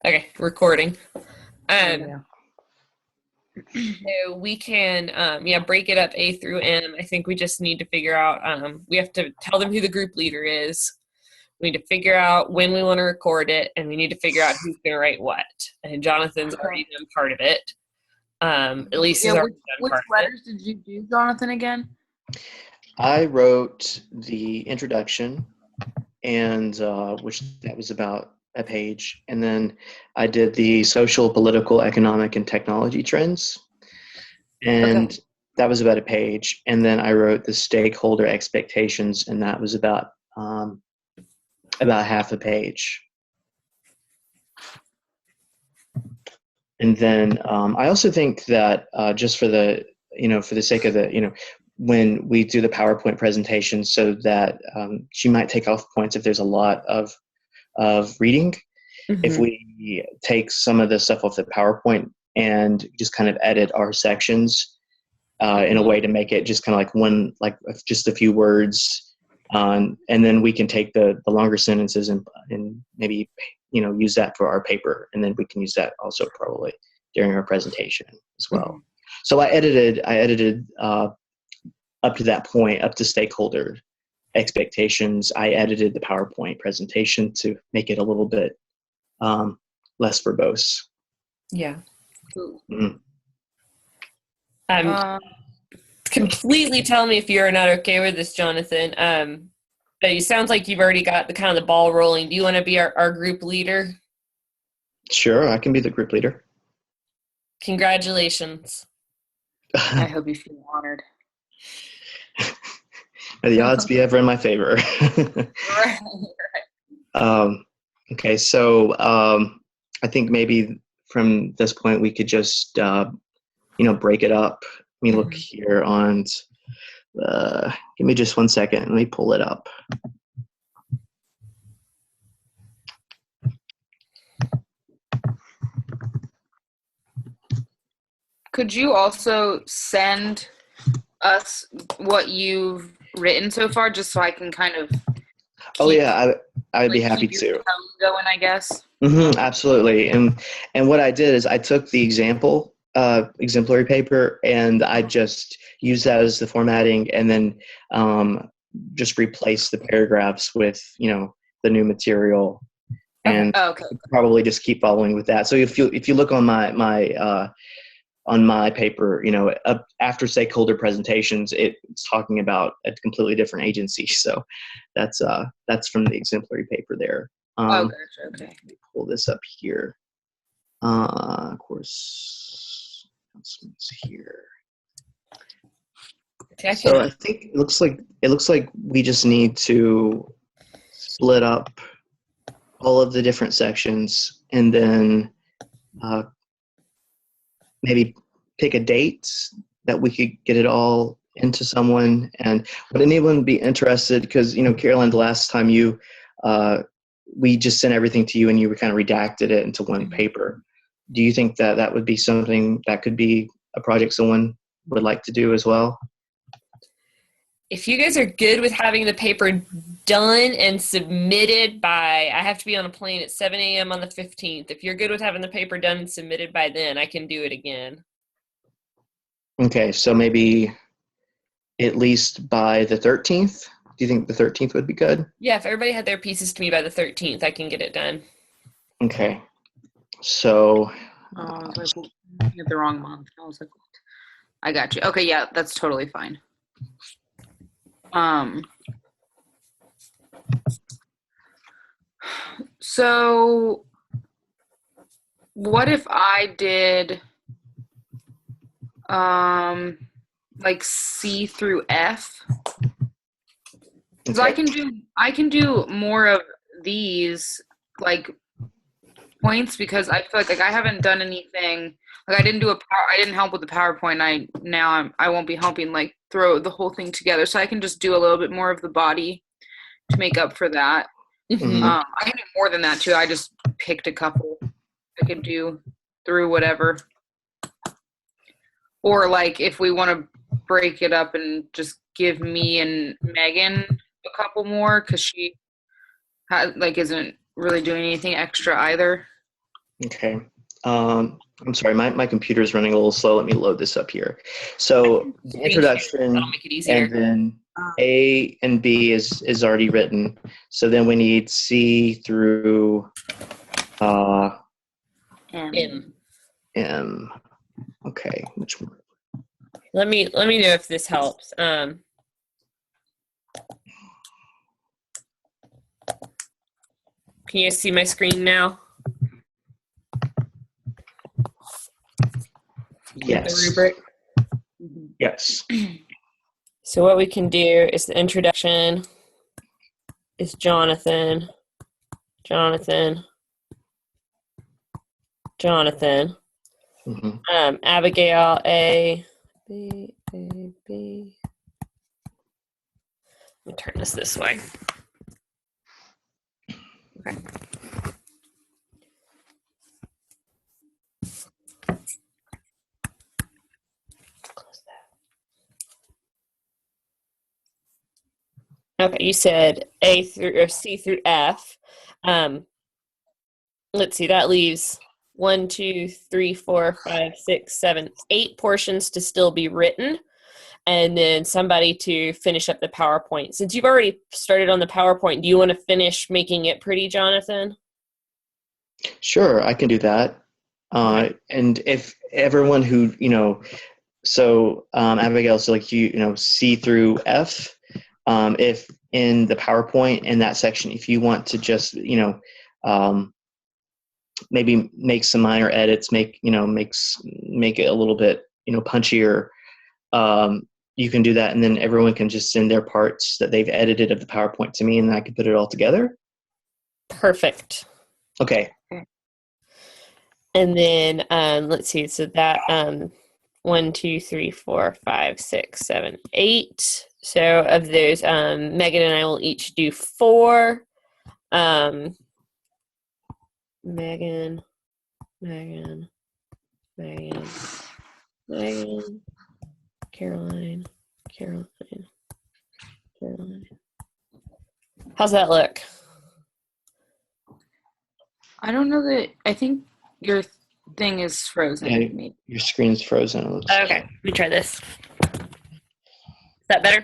Okay, recording. Oh, Um, yeah. so we can, break it up A through M. I think we just need to figure out, we have to tell them who the group leader is. We need to figure out when we want to record it, and we need to figure out who's going to write what. And Jonathan's already done part of it. Elise has Yeah, already done which part of it. letters did you do, Jonathan, again? I wrote the introduction, and which that was about a page, and then I did the social, political, economic, and technology trends, and that was about a page. And then I wrote the stakeholder expectations, and that was about half a page. And then I also think that just for the sake of the when we do the PowerPoint presentation, so that she might take off points if there's a lot of reading. If we take some of the stuff off the PowerPoint and just kind of edit our sections in a way to make it just kind of like one, like just a few words, and then we can take the longer sentences and maybe use that for our paper, and then we can use that also probably during our presentation as well. So I edited up to that point, up to stakeholder expectations. I edited the PowerPoint presentation to make it a little bit less verbose. Yeah. Mm-hmm. Completely tell me if you're not okay with this, Jonathan. But it sounds like you've already got the kind of the ball rolling. Do you want to be our group leader? Sure, I can be the group leader. Congratulations. I hope you feel honored. May the odds be ever in my favor. Right. Okay, so I think maybe from this point we could just break it up. Let me look here on. Give me just 1 second. Let me pull it up. Could you also send us what you've written so far, just so I can kind of I'd be happy to. Going, I guess. Absolutely. And what I did is I took the exemplary paper, and I just used that as the formatting, and then just replace the paragraphs with the new material, and probably just keep following with that. So if you look on my paper, after stakeholder presentations, it's talking about a completely different agency. So that's from the exemplary paper there. Gotcha. Okay. Let me pull this up here. Of course, announcements here. So I think it looks like we just need to split up all of the different sections, and then maybe pick a date that we could get it all into someone. And would anyone be interested? Because Caroline, the last time we just sent everything to you, and you kind of redacted it into one paper. Do you think that would be something that could be a project someone would like to do as well? If you guys are good with having the paper done and submitted by, I have to be on a plane at 7 a.m. on the 15th. If you're good with having the paper done and submitted by then, I can do it again. Okay, so maybe at least by the 13th? Do you think the 13th would be good? Yeah, if everybody had their pieces to me by the 13th, I can get it done. Okay. So... I was like, looking at the wrong month. I was like, what? I got you. Okay, yeah, that's totally fine. So what if I did like C through F? Because I can do more of these like points, because I feel like I haven't done anything. Like I didn't help with the PowerPoint. I won't be helping like throw the whole thing together. So I can just do a little bit more of the body to make up for that. I can do more than that too. I just picked a couple I could do through whatever. Or like if we want to break it up and just give me and Megan a couple more, because she isn't really doing anything extra either. Okay. I'm sorry, my computer is running a little slow. Let me load this up here. So the Screen share. That'll introduction, make it easier. and then A and B is already written. So then we need C through M. M. Okay, which one? Let me know if this helps. Can you see my screen now? Yes. The rubric. Yes. So what we can do is the introduction is Jonathan. Mm-hmm. Abigail, A, B, A, B. Let me turn this way. Okay. Close that. Okay, you said A through or C through F. Let's see, that leaves 1, 2, 3, 4, 5, 6, 7, 8 portions to still be written, and then somebody to finish up the PowerPoint. Since you've already started on the PowerPoint, do you want to finish making it pretty, Jonathan? Sure, I can do that. And if everyone who, so Abigail, so like C through F, if in the PowerPoint in that section, if you want to just, maybe make some minor edits, make it a little bit, punchier, you can do that. And then everyone can just send their parts that they've edited of the PowerPoint to me, and then I can put it all together. Perfect. Okay. And then let's see. So that 1, 2, 3, 4, 5, 6, 7, 8. So of those, Megan and I will each do 4. Megan, Caroline. How's that look? I don't know that. I think your thing is frozen. Yeah, your screen's frozen. Okay, let me try this. Is that better?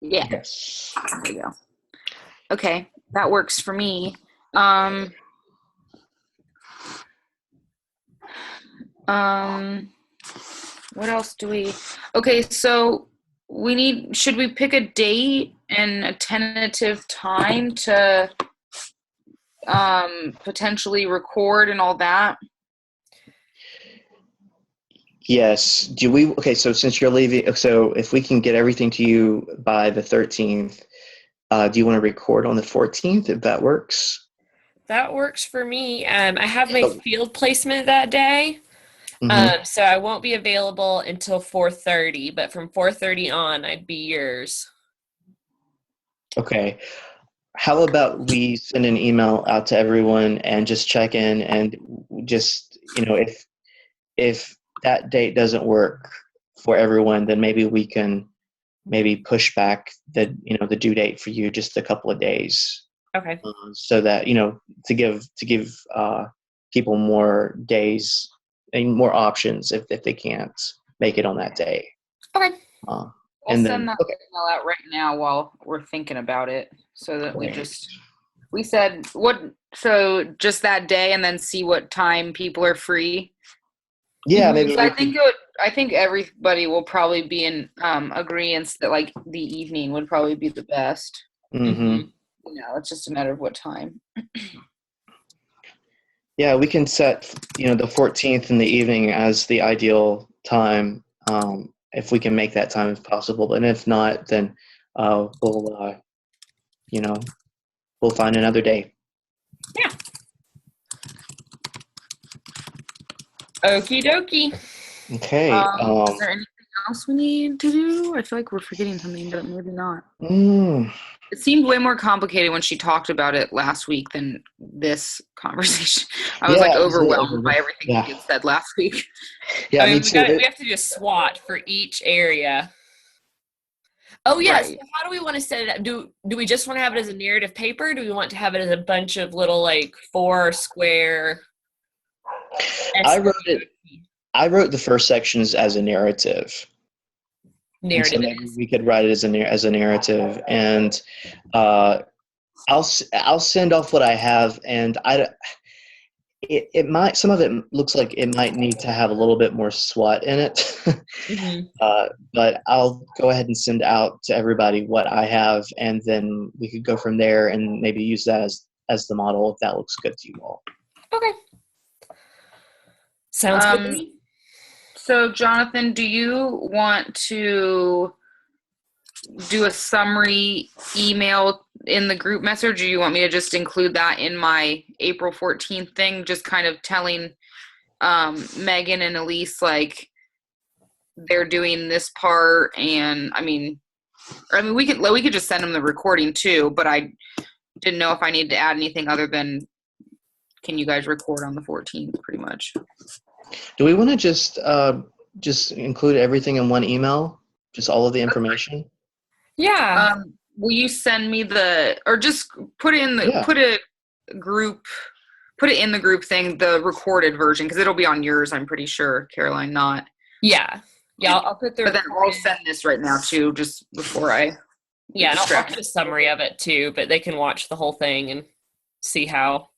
Yeah. Yes. There you go. Okay, that works for me. What else do we? Okay, so should we pick a date and a tentative time to potentially record and all that? Yes. Okay, so since you're leaving, so if we can get everything to you by the 13th, do you want to record on the 14th, if that works? That works for me. I have my field placement that day. Mm-hmm. So I won't be available until 4:30, but from 4:30 on, I'd be yours. Okay. How about we send an email out to everyone and just check in, and just, if that date doesn't work for everyone, then maybe we can push back the due date for you just a couple of days. Okay. So that, to give people more days and more options if they can't make it on that day. Okay. We'll send that email out right now while we're thinking about it, so that we said so just that day, and then see what time people are free. Yeah, maybe. I think everybody will probably be in agreement that like the evening would probably be the best. Mm-hmm. It's just a matter of what time. Yeah, we can set the 14th in the evening as the ideal time, if we can make that time if possible. And if not, then we'll find another day. Yeah. Okie dokie. Okay. Is there anything else we need to do? I feel like we're forgetting something, but maybe not. It seemed way more complicated when she talked about it last week than this conversation. I was overwhelmed by everything she had said last week. Yeah, me too. We have to do a SWOT for each area. Oh yes. Right. So how do we want to set it up? Do we just want to have it as a narrative paper? Do we want to have it as a bunch of little like 4 square I wrote it. I wrote the first sections as a narrative, and so narrative it maybe is? we could write it as a narrative, and uh, I'll send off what I have, and it might, some of it looks like it might need to have a little bit more SWOT in it. Mm-hmm. But I'll go ahead and send out to everybody what I have, and then we could go from there and maybe use that as the model if that looks good to you all. Okay. Sounds good to Um, me. so Jonathan, do you want to do a summary email in the group message, or do you want me to just include that in my April 14th thing, just kind of telling Megan and Elise like they're doing this part, and I mean we could just send them the recording too, but I didn't know if I needed to add anything other than can you guys record on the 14th, pretty much. Do we want to just include everything in one email, just all of the information? Yeah. Will you send me or just put it in the Yeah. put it in the group thing, the recorded version, because it'll be on yours, I'm pretty sure, Caroline, not. Yeah. Yeah. I'll put the. But then I'll send this right now too, just before I. Yeah, and I'll put a summary of it too, but they can watch the whole thing and see how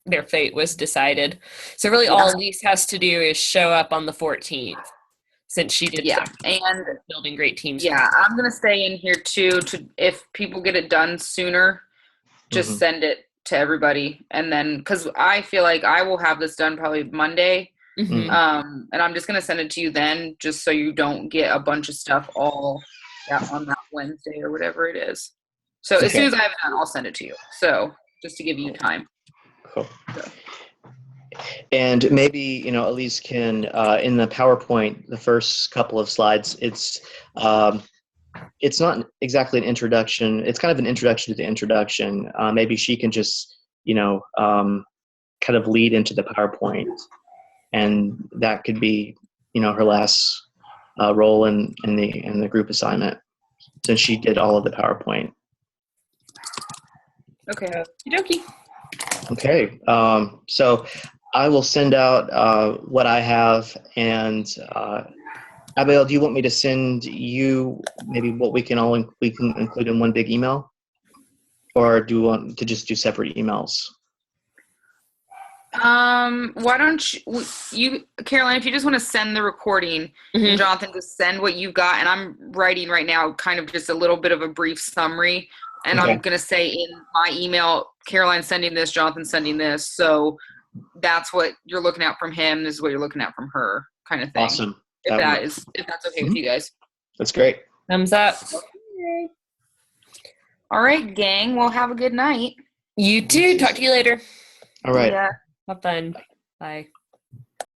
their fate was decided. So really all Elise has to do is show up on the 14th, since she did and building great teams. Yeah, I'm going to stay in here too, if people get it done sooner, just send it to everybody. And then, because I feel like I will have this done probably Monday. Mm-hmm. And I'm just going to send it to you then, just so you don't get a bunch of stuff all on that Wednesday or whatever it is. So as soon as I have it done, I'll send it to you. So just to give you time. Cool. So. And maybe, Elise can, in the PowerPoint, the first couple of slides, it's not exactly an introduction. It's kind of an introduction to the introduction. Maybe she can just, kind of lead into the PowerPoint, and that could be, her last role in the group assignment, since she did all of the PowerPoint. Okay. Okey-dokey. Okay. So I will send out what I have, and Abigail, do you want me to send you maybe what we can include in one big email, or do you want to just do separate emails? Why don't you, Caroline, if you just want to send the recording, and Jonathan, just send what you've got, and I'm writing right now kind of just a little bit of a brief summary, and I'm going to say in my email, Caroline sending this, Jonathan sending this, so that's what you're looking at from him, this is what you're looking at from her, kind of thing. Awesome. If that's okay with you guys. That's great. Thumbs up. Okay. All right, gang. Well, have a good night. You too. Talk to you later. All right. Yeah. Have fun. Bye.